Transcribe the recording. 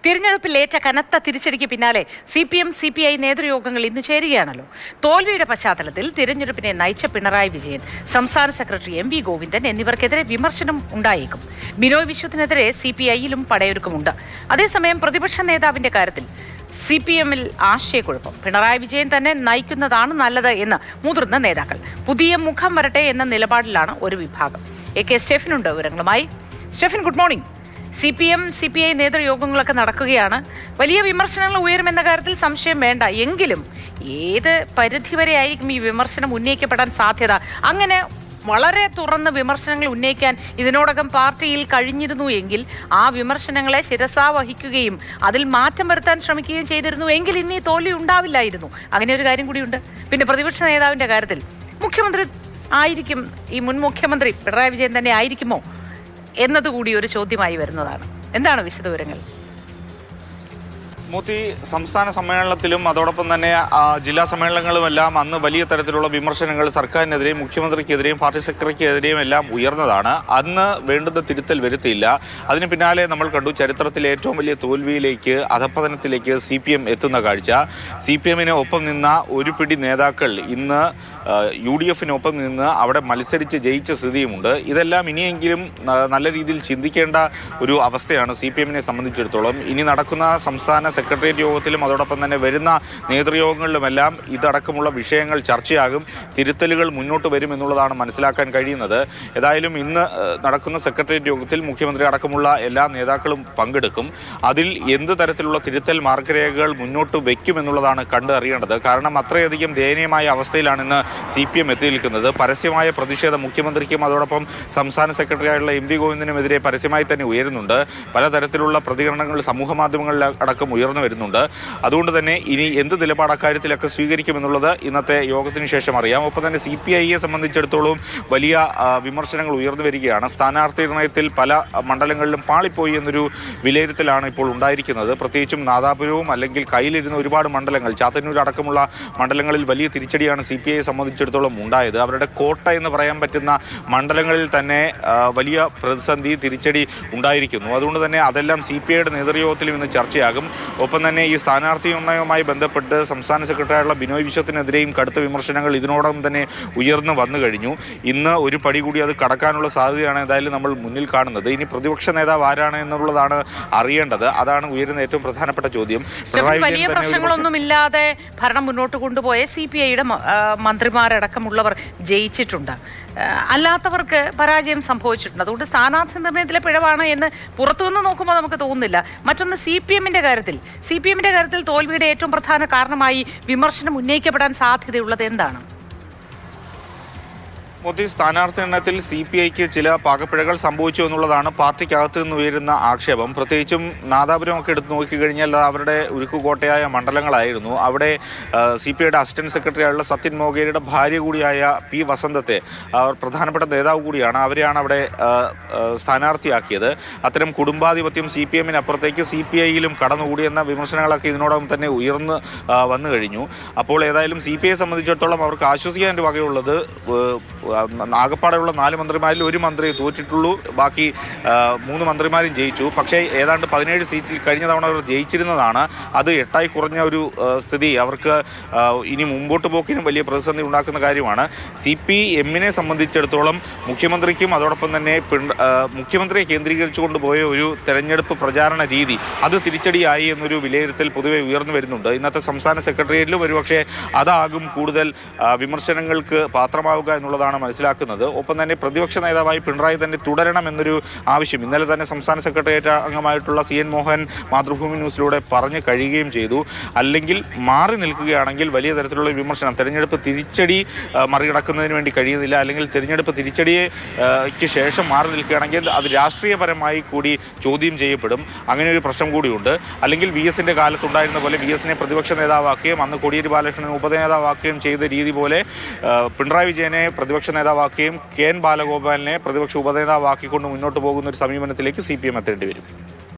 തിരഞ്ഞെടുപ്പിലേറ്റ കനത്ത തിരിച്ചടിക്ക് പിന്നാലെ CPM CPI നേതൃയോഗങ്ങൾ ഇന്ന് ചേരുകയാണല്ലോ. തോൽവിയുടെ പശ്ചാത്തലത്തിൽ തിരഞ്ഞെടുപ്പിനെ നയിച്ച പിണറായി വിജയൻ, സംസ്ഥാന സെക്രട്ടറി MV ഗോവിന്ദൻ എന്നിവർക്കെതിരെ വിമർശനം ഉണ്ടായേക്കും. ബിനോയ് വിശ്വത്തിനെതിരെ CPI-യിലും പടയൊരുക്കമുണ്ട്. അതേസമയം പ്രതിപക്ഷ നേതാവിന്റെ കാര്യത്തിൽ CPM-ൽ ആശയക്കുഴപ്പം. പിണറായി വിജയൻ തന്നെ നയിക്കുന്നതാണ് നല്ലത് എന്ന് മുതിർന്ന നേതാക്കൾ. പുതിയ മുഖം വരട്ടെ എന്ന നിലപാടിലാണ് ഒരു വിഭാഗം. AK സ്റ്റെഫിനുണ്ട് വിവരങ്ങളുമായി. Stephin, good morning. CPM CPI നേതൃയോഗങ്ങളൊക്കെ നടക്കുകയാണ്. വലിയ വിമർശനങ്ങൾ ഉയരുമെന്ന കാര്യത്തിൽ സംശയം വേണ്ട. എങ്കിലും ഏത് പരിധിവരെ ആയിരിക്കും ഈ വിമർശനം ഉന്നയിക്കപ്പെടാൻ സാധ്യത? അങ്ങനെ വളരെ തുറന്ന് വിമർശനങ്ങൾ ഉന്നയിക്കാൻ ഇതിനോടകം പാർട്ടിയിൽ കഴിഞ്ഞിരുന്നു എങ്കിൽ ആ വിമർശനങ്ങളെ ശിരസാ വഹിക്കുകയും അതിൽ മാറ്റം വരുത്താൻ ശ്രമിക്കുകയും ചെയ്തിരുന്നു എങ്കിൽ ഇനി തോൽവി ഉണ്ടാവില്ലായിരുന്നു. അങ്ങനെ ഒരു കാര്യം കൂടിയുണ്ട്. പിന്നെ പ്രതിപക്ഷ നേതാവിന്റെ കാര്യത്തിൽ മുഖ്യമന്ത്രി ആയിരിക്കും, ഈ മുൻ മുഖ്യമന്ത്രി പിണറായി വിജയൻ തന്നെ ആയിരിക്കുമോ എന്നതുകൂടി ഒരു ചോദ്യമായി വരുന്നതാണ്. എന്താണ് വിശദവിവരങ്ങൾ? മൂത്തി, സംസ്ഥാന സമ്മേളനത്തിലും അതോടൊപ്പം തന്നെ ജില്ലാ സമ്മേളനങ്ങളുമെല്ലാം അന്ന് വലിയ തരത്തിലുള്ള വിമർശനങ്ങൾ സർക്കാരിനെതിരെയും മുഖ്യമന്ത്രിക്കെതിരെയും പാർട്ടി സെക്രട്ടറിക്കെതിരെയും എല്ലാം ഉയർന്നതാണ്. അന്ന് വേണ്ടുന്ന തിരുത്തൽ വരുത്തിയില്ല. അതിന് പിന്നാലെ നമ്മൾ കണ്ടു ചരിത്രത്തിലെ ഏറ്റവും വലിയ തോൽവിയിലേക്ക്, അധപ്പതനത്തിലേക്ക് CPM എത്തുന്ന കാഴ്ച. CPM-ന് ഒപ്പം നിന്ന ഒരു പിടി നേതാക്കൾ ഇന്ന് UDF-നൊപ്പം നിന്ന് അവിടെ മത്സരിച്ച് ജയിച്ച സ്ഥിതിയുമുണ്ട്. ഇതെല്ലാം ഇനിയെങ്കിലും നല്ല രീതിയിൽ ചിന്തിക്കേണ്ട ഒരു അവസ്ഥയാണ് CPM-നെ സംബന്ധിച്ചിടത്തോളം. ഇനി നടക്കുന്ന സംസ്ഥാന സെക്രട്ടേറിയറ്റ് യോഗത്തിലും അതോടൊപ്പം തന്നെ വരുന്ന നേതൃയോഗങ്ങളിലുമെല്ലാം ഇതടക്കമുള്ള വിഷയങ്ങൾ ചർച്ചയാകും. തിരുത്തലുകൾ മുന്നോട്ട് വരും എന്നുള്ളതാണ് മനസ്സിലാക്കാൻ കഴിയുന്നത്. ഏതായാലും ഇന്ന് നടക്കുന്ന സെക്രട്ടേറിയറ്റ് യോഗത്തിൽ മുഖ്യമന്ത്രി അടക്കമുള്ള എല്ലാ നേതാക്കളും പങ്കെടുക്കും. അതിൽ എന്ത് തരത്തിലുള്ള തിരുത്തൽ മാർഗരേഖകൾ മുന്നോട്ട് വയ്ക്കുമെന്നുള്ളതാണ് കണ്ടറിയേണ്ടത്. കാരണം അത്രയധികം ദയനീയമായ അവസ്ഥയിലാണ് ഇന്ന് CPM എത്തി നിൽക്കുന്നത്. പരസ്യമായ പ്രതിഷേധം മുഖ്യമന്ത്രിക്കും അതോടൊപ്പം സംസ്ഥാന സെക്രട്ടറിയായുള്ള MV ഗോവിന്ദനുമെതിരെ പരസ്യമായി തന്നെ ഉയരുന്നുണ്ട്. പലതരത്തിലുള്ള പ്രതികരണങ്ങൾ സമൂഹ മാധ്യമങ്ങളിൽ അടക്കം ഉയർന്നു വരുന്നുണ്ട്. അതുകൊണ്ട് തന്നെ ഇനി എന്ത് നിലപാട് അക്കാര്യത്തിലൊക്കെ സ്വീകരിക്കുമെന്നുള്ളത് ഇന്നത്തെ യോഗത്തിന് ശേഷം അറിയാം. ഒപ്പം തന്നെ CPI-യെ സംബന്ധിച്ചിടത്തോളം വലിയ വിമർശനങ്ങൾ ഉയർന്നു വരികയാണ്. സ്ഥാനാർത്ഥി നിർണയത്തിൽ പല മണ്ഡലങ്ങളിലും പാളിപ്പോയി എന്നൊരു വിലയിരുത്തലാണ് ഇപ്പോൾ ഉണ്ടായിരിക്കുന്നത്. പ്രത്യേകിച്ചും നാദാപുരവും അല്ലെങ്കിൽ കയ്യിലിരുന്ന ഒരുപാട് മണ്ഡലങ്ങൾ, ചാത്തന്നൂർ അടക്കമുള്ള മണ്ഡലങ്ങളിൽ വലിയ തിരിച്ചടിയാണ് CPI-യെ സംബന്ധിച്ചിടത്തോളം ഉണ്ടായത്. അവരുടെ കോട്ട എന്ന് പറയാൻ പറ്റുന്ന മണ്ഡലങ്ങളിൽ തന്നെ വലിയ പ്രതിസന്ധി, തിരിച്ചടി ഉണ്ടായിരിക്കുന്നു. അതുകൊണ്ട് തന്നെ അതെല്ലാം CPI-യുടെ നേതൃയോഗത്തിലും ഇന്ന് ചർച്ചയാകും. ഒപ്പം തന്നെ ഈ സ്ഥാനാർത്ഥി നിർണയവുമായി ബന്ധപ്പെട്ട് സംസ്ഥാന സെക്രട്ടറിയായുള്ള ബിനോയ് വിശ്വത്തിനെതിരെയും കടുത്ത വിമർശനങ്ങൾ ഇതിനോടകം തന്നെ ഉയർന്നു വന്നു കഴിഞ്ഞു. ഇന്ന് ഒരു പടി കൂടി അത് കടക്കാനുള്ള സാധ്യതയാണ് എന്തായാലും നമ്മൾ മുന്നിൽ കാണുന്നത്. ഇനി പ്രതിപക്ഷ നേതാവ് ആരാണ് എന്നുള്ളതാണ് അറിയേണ്ടത്. അതാണ് ഉയരുന്ന ഏറ്റവും പ്രധാനപ്പെട്ട ചോദ്യം. വലിയ പ്രശ്നങ്ങളൊന്നുമില്ലാതെ ഭരണം മുന്നോട്ട് കൊണ്ടുപോയ CPI-യുടെ മന്ത്രിമാരടക്കമുള്ളവർ ജയിച്ചിട്ടുണ്ട്. അല്ലാത്തവർക്ക് പരാജയം സംഭവിച്ചിട്ടുണ്ട്. അതുകൊണ്ട് സ്ഥാനാർത്ഥി നിർണയത്തിലെ പിഴവാണ് എന്ന് പുറത്തുനിന്ന് നോക്കുമ്പോൾ നമുക്ക് തോന്നുന്നില്ല. മറ്റൊന്ന് CPM-ന്റെ കാര്യത്തിൽ തോൽവിയുടെ ഏറ്റവും പ്രധാന കാരണമായി വിമർശനം ഉന്നയിക്കപ്പെടാൻ സാധ്യതയുള്ളത് എന്താണ്? മോദി, സ്ഥാനാർത്ഥി എണ്ണത്തിൽ CPI-ക്ക് ചില പാകപ്പിഴകൾ സംഭവിച്ചു എന്നുള്ളതാണ് പാർട്ടിക്കകത്ത് നിന്ന് ഉയരുന്ന ആക്ഷേപം. പ്രത്യേകിച്ചും നാദാപുരമൊക്കെ എടുത്ത് നോക്കിക്കഴിഞ്ഞാൽ അവരുടെ ഉരുക്കുകോട്ടയായ മണ്ഡലങ്ങളായിരുന്നു. അവിടെ CPI-യുടെ അസിസ്റ്റന്റ് സെക്രട്ടറിയായുള്ള സത്യൻ മോഗേരിയുടെ ഭാര്യ കൂടിയായ P. വസന്തത്തെ, അവർ പ്രധാനപ്പെട്ട നേതാവ് കൂടിയാണ്, അവരെയാണ് അവിടെ സ്ഥാനാർത്ഥിയാക്കിയത്. അത്തരം കുടുംബാധിപത്യം CPM-ന് അപ്പുറത്തേക്ക് CPI-യിലും കടന്നുകൂടിയെന്ന വിമർശനങ്ങളൊക്കെ ഇതിനോടകം തന്നെ ഉയർന്ന് വന്നു കഴിഞ്ഞു. അപ്പോൾ ഏതായാലും CPI-യെ സംബന്ധിച്ചിടത്തോളം അവർക്ക് ആശ്വസിക്കാൻ വകയുള്ളത് ആകപ്പാടെയുള്ള 4 മന്ത്രിമാരിൽ ഒരു മന്ത്രി തോറ്റിട്ടുള്ളൂ. ബാക്കി 3 മന്ത്രിമാരും ജയിച്ചു. പക്ഷേ ഏതാണ്ട് 17 സീറ്റിൽ കഴിഞ്ഞ തവണ അവർ ജയിച്ചിരുന്നതാണ്. അത് 8ആയി കുറഞ്ഞ ഒരു സ്ഥിതി അവർക്ക് ഇനി മുമ്പോട്ട് പോക്കിനും വലിയ പ്രതിസന്ധി ഉണ്ടാക്കുന്ന കാര്യമാണ്. CPM-നെ സംബന്ധിച്ചിടത്തോളം മുഖ്യമന്ത്രിക്കും അതോടൊപ്പം തന്നെ മുഖ്യമന്ത്രിയെ കേന്ദ്രീകരിച്ചു കൊണ്ടുപോയ ഒരു തെരഞ്ഞെടുപ്പ് പ്രചാരണ രീതി അത് തിരിച്ചടിയായി എന്നൊരു വിലയിരുത്തൽ പൊതുവെ ഉയർന്നു വരുന്നുണ്ട്. ഇന്നത്തെ സംസ്ഥാന സെക്രട്ടേറിയറ്റിലും ഒരുപക്ഷെ അതാകും കൂടുതൽ വിമർശനങ്ങൾക്ക് പാത്രമാവുക എന്നുള്ളതാണ് മനസ്സിലാക്കുന്നത്. ഒപ്പം തന്നെ പ്രതിപക്ഷ നേതാവായി പിണറായി തന്നെ തുടരണം എന്നൊരു ആവശ്യം ഇന്നലെ തന്നെ സംസ്ഥാന സെക്രട്ടേറിയറ്റ് അംഗമായിട്ടുള്ള CN മോഹൻ മാതൃഭൂമി ന്യൂസിലൂടെ പറഞ്ഞു കഴിയുകയും ചെയ്തു. അല്ലെങ്കിൽ മാറി നിൽക്കുകയാണെങ്കിൽ വലിയ തരത്തിലുള്ള വിമർശനം, തെരഞ്ഞെടുപ്പ് തിരിച്ചടി മറികടക്കുന്നതിന് വേണ്ടി കഴിയുന്നില്ല, അല്ലെങ്കിൽ തെരഞ്ഞെടുപ്പ് തിരിച്ചടിക്ക് ശേഷം മാറി നിൽക്കുകയാണെങ്കിൽ അത് രാഷ്ട്രീയപരമായി കൂടി ചോദ്യം ചെയ്യപ്പെടും. അങ്ങനെ ഒരു പ്രശ്നം കൂടിയുണ്ട്. അല്ലെങ്കിൽ VS-ന്റെ കാലത്തുണ്ടായിരുന്ന പോലെ VS-നെ പ്രതിപക്ഷ നേതാവാക്കുകയും അന്ന് കോടിയേരി ബാലകൃഷ്ണനെ ഉപനേതാവാക്കുകയും ചെയ്ത രീതി പോലെ പിണറായി വിജയനെ പ്രതിപക്ഷ നേതാവാക്കുകയും KN ബാലഗോപാലിനെ പ്രതിപക്ഷ ഉപനേതാവാക്കിക്കൊണ്ട് മുന്നോട്ട് പോകുന്ന ഒരു സമീപനത്തിലേക്ക് CPM എത്തേണ്ടി വരും.